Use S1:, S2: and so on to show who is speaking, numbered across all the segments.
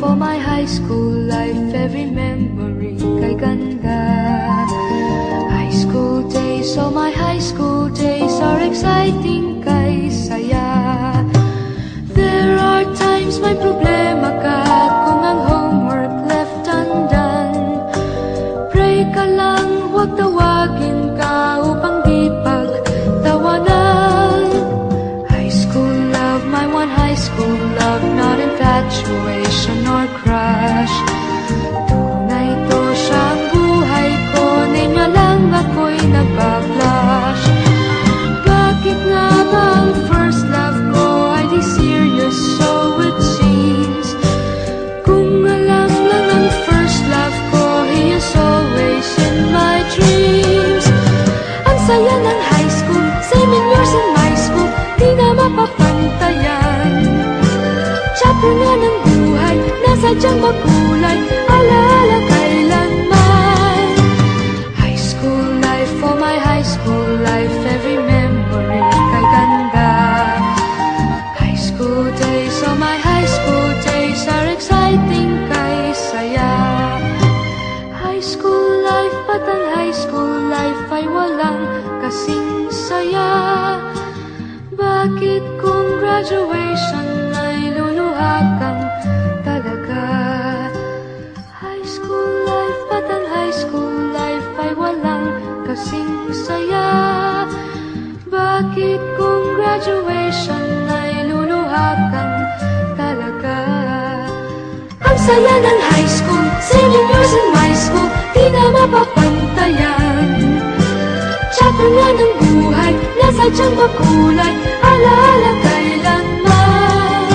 S1: For my high school life, every memory kay ganda. High school days, oh my high school days are exciting kay saya. There are times may problema ka kung ang homework left undone. Pray ka lang, huwag tawagin ka upang di pagtawanan. High school love, my one high school love, not infatuation or crush. Tunay to siyang buhay ko, niya lang ako'y nagpa-blush. Bakit nga ba ang first love ko ay di serious, so it seems? Kung alam lang ang first love ko, he is always in my dreams. Ang saya ng high school, 7 years in my school, di na mapapantayan. Chapter nga ng buhay, nasadyang makulay, alaala kailanman. High school life, for my high school life, every memory kay ganda. High school days, oh my high school days are exciting kay saya. High school life, ba't ang high school life ay walang kasing saya? Bakit kung graduation ay luluha kang talaga? High school life, ba't ang high school life ay walang kasing saya? Bakit kung graduation ay luluha kang talaga? Ang saya ng high school, 7 years in my school, di na mapapantayan. Chapter nga ng buhay, nasadyang makulay, alaala kailanman.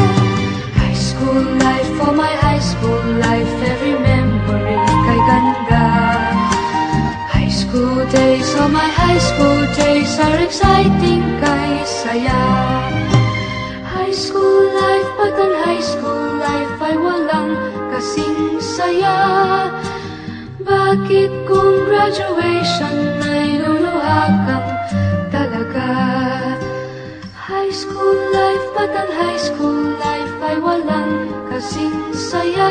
S1: High school life, for my high school life, every memory kay ganda. High school days, oh my high school days are exciting kay saya. High school life, ba't ang high school life ay walang kasing saya? Bakit kung graduation ay luluha kang talaga? High school life, ba't ang high school life ay walang kasing saya?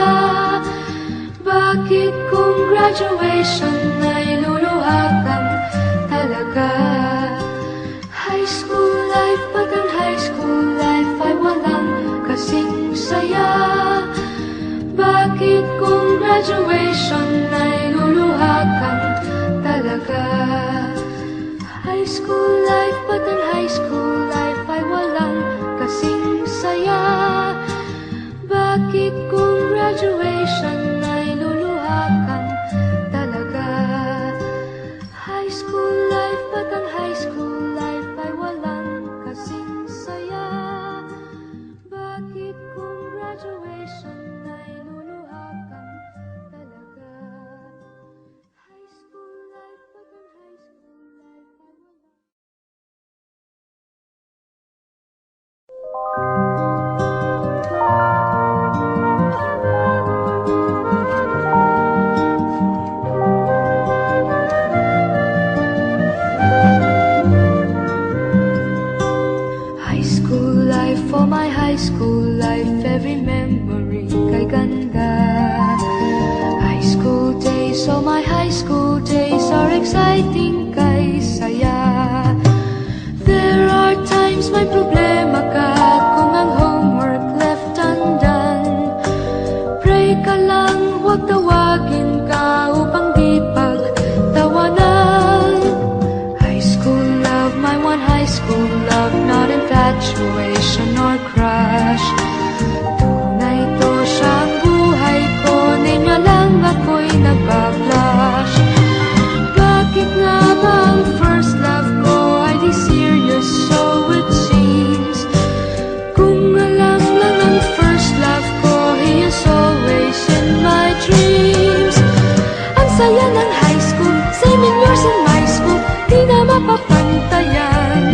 S1: Bakit kung graduation ay luluha kang talaga? High school life, ba't ang high school life ay walang kasing saya? Bakit kung graduation ay luluha kang talaga? High school life, ba't ang high school life ay walang kasing saya? Bakit kung graduation ay luluha kang talaga? High school life, ba't ang high school life ay walang kasing saya? Bakit kung graduation ay luluha kang talaga? High school life, ba't ang high school life ay walang... High school life, for my high school life, every memory kay ganda. High school days, oh my high school days are exciting kay saya. There are times may problema ka kung ang homework left undone. Pray ka lang, huwag tawagin ka upang di pagtawanan. High school love, my one high school love, not infatuation or crush. Tunay to siyang buhay ko, niya lang ako'y nagpa-blush. Bakit nga ba ang first love ko ay di serious, so it seems? Kung alam lang ang first love ko, he is always in my dreams. Ang saya ng high school, 7 years in my school, di na mapapantayan.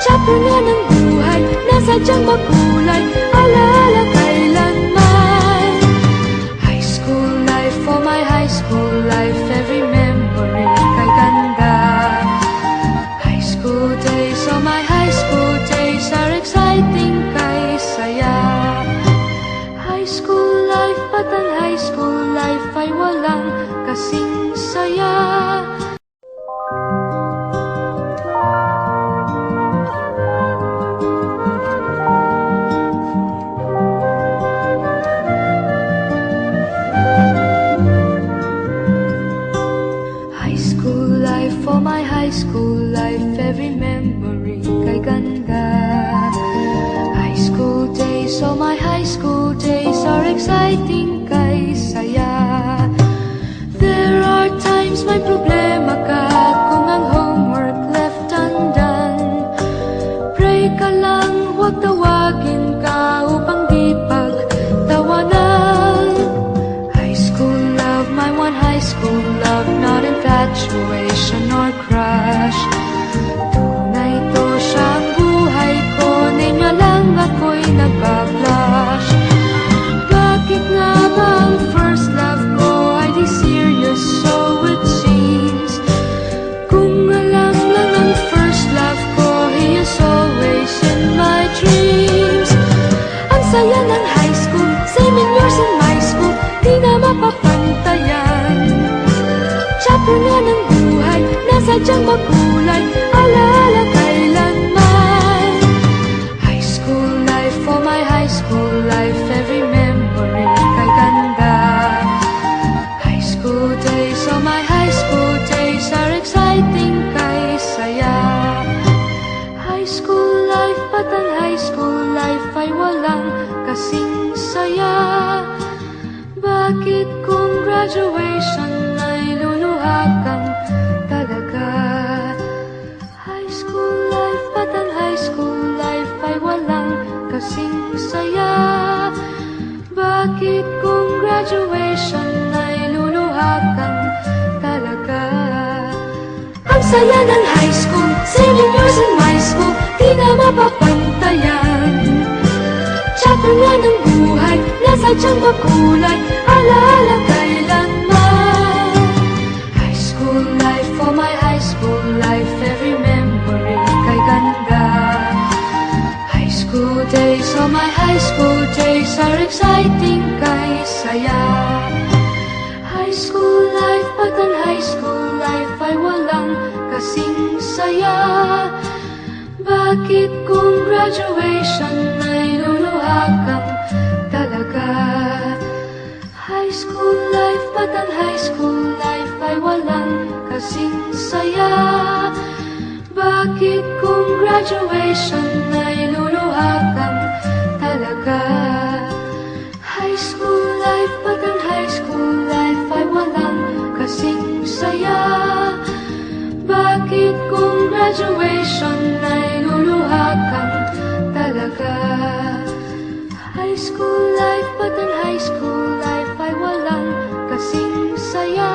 S1: Chapter nga ng buhay, nasadyang makulay, alaala kailanman. ba't ang high school life ay walang kasing saya? High school life, for my high school life, every memory kay ganda. High school days, oh my high school days are exciting kay saya. There are times may problema ka kung ang homework left undone. Pray ka lang, huwag tawagin ka upang di pagtawanan. High school love, my one high school love, not infatuation or crush. Tunay to siyang buhay ko, niya lang ako'y nagbablush. Bakit nga ba ang first love ko ay di serious, so it seems? Kung alam lang ang first love ko, he is always in my dreams. Ang saya ng high school, same years in my school, di na mapapantayan. Chapter nga ng buhay, nasadyang makulay, alaala kailanman. High school life, for my high school life, every memory kay ganda. High school days, oh my high school days are exciting kay saya. High school life, ba't ang high school life ay walang kasing saya? Bakit kung graduation ay luluha kang talaga? High school life, ba't ang high school life ay walang kasing saya? Bakit kung graduation ay luluha kang talaga? Ang saya ng high school, same years in my school, di na mapapantayan. Chapter nga ng buhay, nasadyang makulay, alaala kailanman. High school life, for my high school life, every memory kay ganda. High school days, oh my high school days are exciting kay saya. High school life, ba't ang high school life ay walang kasing saya? Bakit kung graduation ay luluha kang talaga? High school life, ba't ang high school life ay walang kasing saya? Bakit kung graduation ay luluha kang talaga? High school life, ba't ang high school life ay walang kasing saya? Bakit kung graduation ay luluha kang talaga? High school life, ba't ang high school life ay walang kasing saya?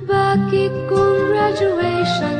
S1: Bakit kung graduation